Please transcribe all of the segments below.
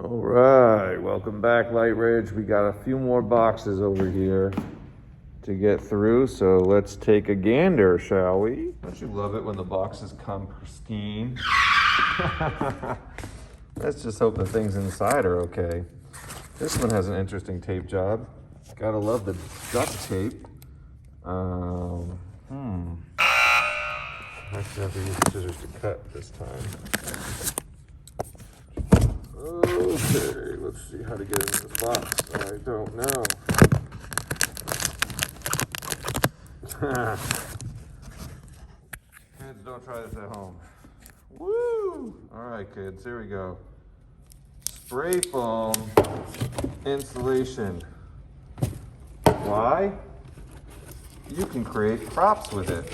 All right, welcome back, Lightridge. We got a few more boxes over here to get through, so let's take a gander, shall we? Don't you love it when the boxes come pristine? Let's just hope the things inside are okay. This one has an interesting tape job. Gotta love the duct tape. Actually, I have to use scissors to cut this time. Okay, let's see how to get into the box. I don't know. Kids, don't try this at home. Woo! All right, kids, here we go. Spray foam insulation. Why? You can create props with it.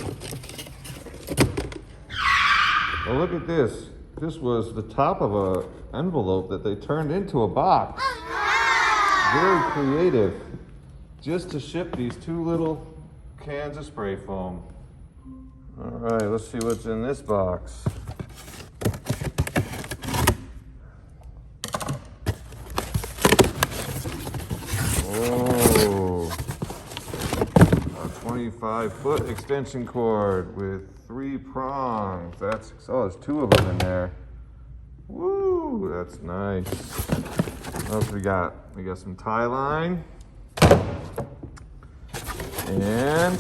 Well, look at this. This was the top of an envelope that they turned into a box. Very creative. Just to ship these two little cans of spray foam. All right, let's see what's in this box. Oh, a 25-foot extension cord with 3 prongs. There's 2 of them in there. Woo, that's nice. What else we got? We got some tie line and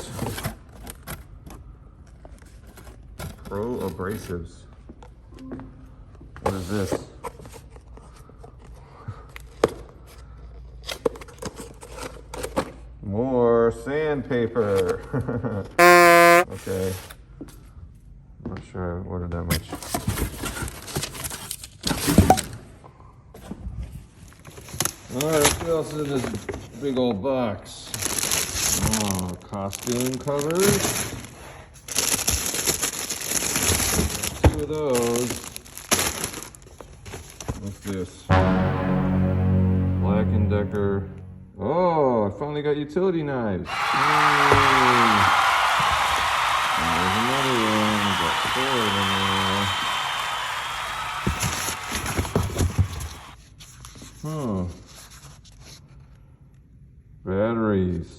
Pro abrasives. What is this? More sandpaper. Okay. I'm not sure I ordered that much. All right, what else is in this big old box? Oh, costume covers. 2 of those. What's this? Black & Decker. Oh, I finally got utility knives. Yay. There's another one. We got 4 of them there. Batteries.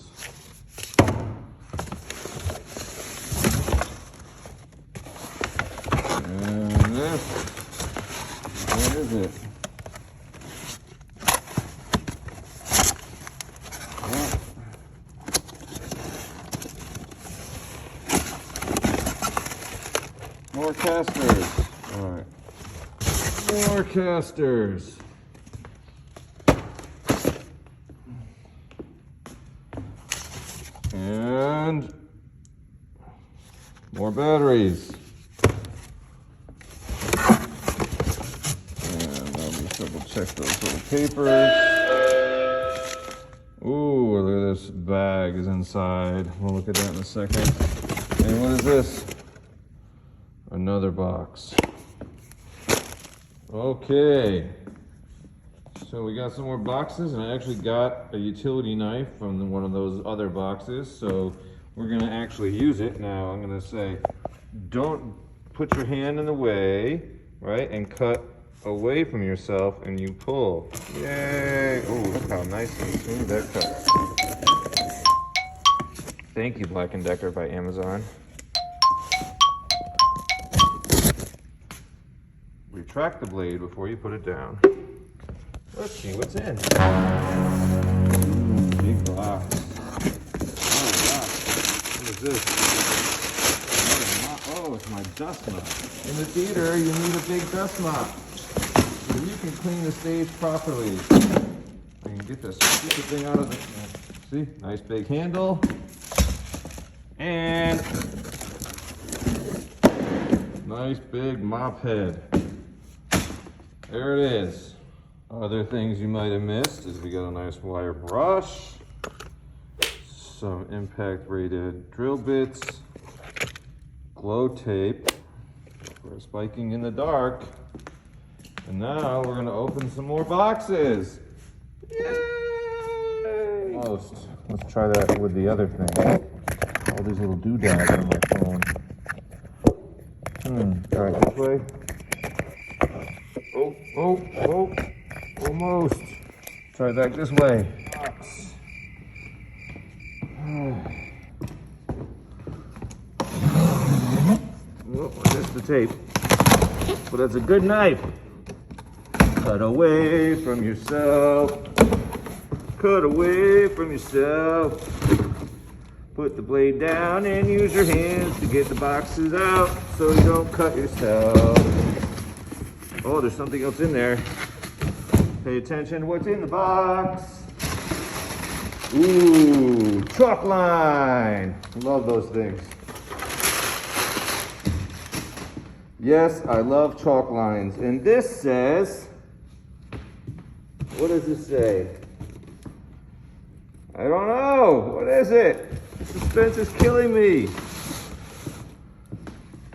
And this. What is it? More casters. All right. More casters. And more batteries. And let me double check those little papers. Ooh, look at this bag is inside. We'll look at that in a second. And what is this? Another box. Okay. So we got some more boxes, and I actually got a utility knife from one of those other boxes, so we're gonna actually use it. Now I'm gonna say, don't put your hand in the way, right, and cut away from yourself, and you pull. Yay! Oh, look how nice and smooth that cut. Thank you, Black & Decker by Amazon. Retract the blade before you put it down. Let's see what's in. Big box. Oh gosh, what is this? Oh, it's my dust mop. In the theater, you need a big dust mop so you can clean the stage properly. I can get this stupid thing out of the. See, nice big handle, and nice big mop head. There it is. Other things you might have missed is we got a nice wire brush, some impact rated drill bits, glow tape for spiking in the dark, and now we're going to open some more boxes. Yay! Almost. Let's try that with the other thing. All these little doodads on my phone. All right, this way. Oh almost. Try back this way. Oh, there's the tape. But that's a good knife. Cut away from yourself. Cut away from yourself. Put the blade down and use your hands to get the boxes out so you don't cut yourself. Oh, there's something else in there. Pay attention to what's in the box. Ooh, chalk line. Love those things. Yes, I love chalk lines. And this says, what does this say? I don't know. What is it? The suspense is killing me.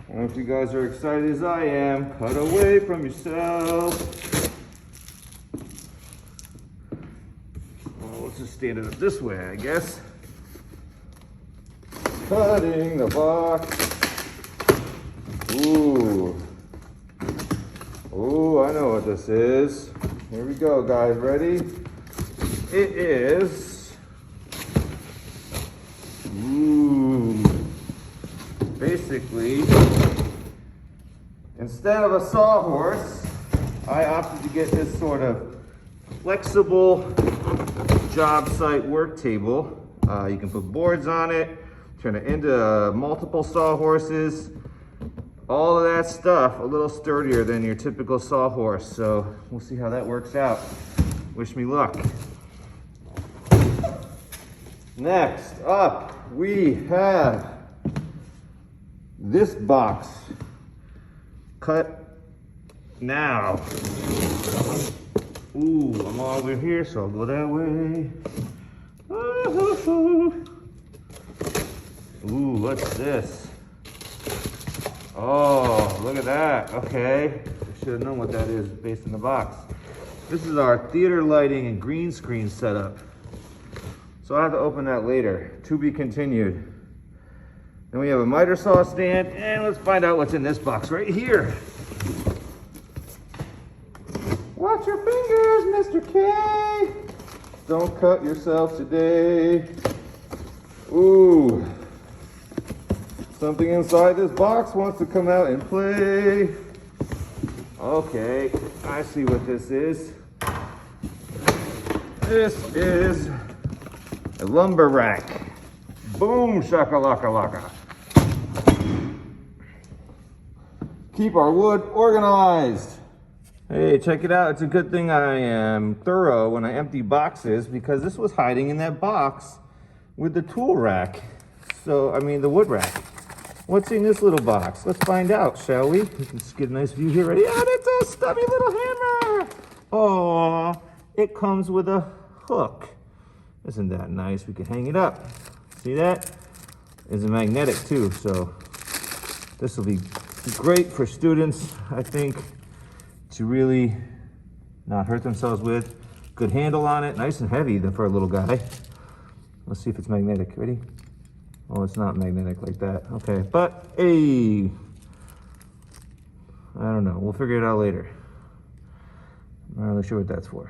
I don't know if you guys are excited as I am. Cut away from yourself. Well, let's just stand it up this way, I guess. Cutting the box. Ooh. Ooh, I know what this is. Here we go, guys. Ready? It is. Ooh. Basically, instead of a sawhorse, I opted to get this sort of flexible job site work table. You can put boards on it, turn it into multiple sawhorses. All of that stuff a little sturdier than your typical sawhorse. So we'll see how that works out. Wish me luck. Next up, we have this box. Cut now. Ooh, I'm all over here, so I'll go that way. Ooh, what's this? Oh, look at that. Okay. I should have known what that is based on the box. This is our theater lighting and green screen setup. So I'll have to open that later. To be continued. Then we have a miter saw stand, and let's find out what's in this box right here. Watch your fingers, Mr. K. Don't cut yourself today. Ooh. Something inside this box wants to come out and play. Okay, I see what this is. This is a lumber rack. Boom, shakalaka-laka. Keep our wood organized. Hey, check it out. It's a good thing I am thorough when I empty boxes, because this was hiding in that box with the tool rack. So, I mean the wood rack. What's in this little box? Let's find out, shall we? We can just get a nice view here. Ready? And it's a stubby little hammer. Oh, it comes with a hook. Isn't that nice? We can hang it up. See that? It's magnetic too, so this will be great for students, I think, to really not hurt themselves with. Good handle on it, nice and heavy for a little guy. Let's see if it's magnetic. Ready? Oh, it's not magnetic like that. Okay, but hey, I don't know. We'll figure it out later. I'm not really sure what that's for.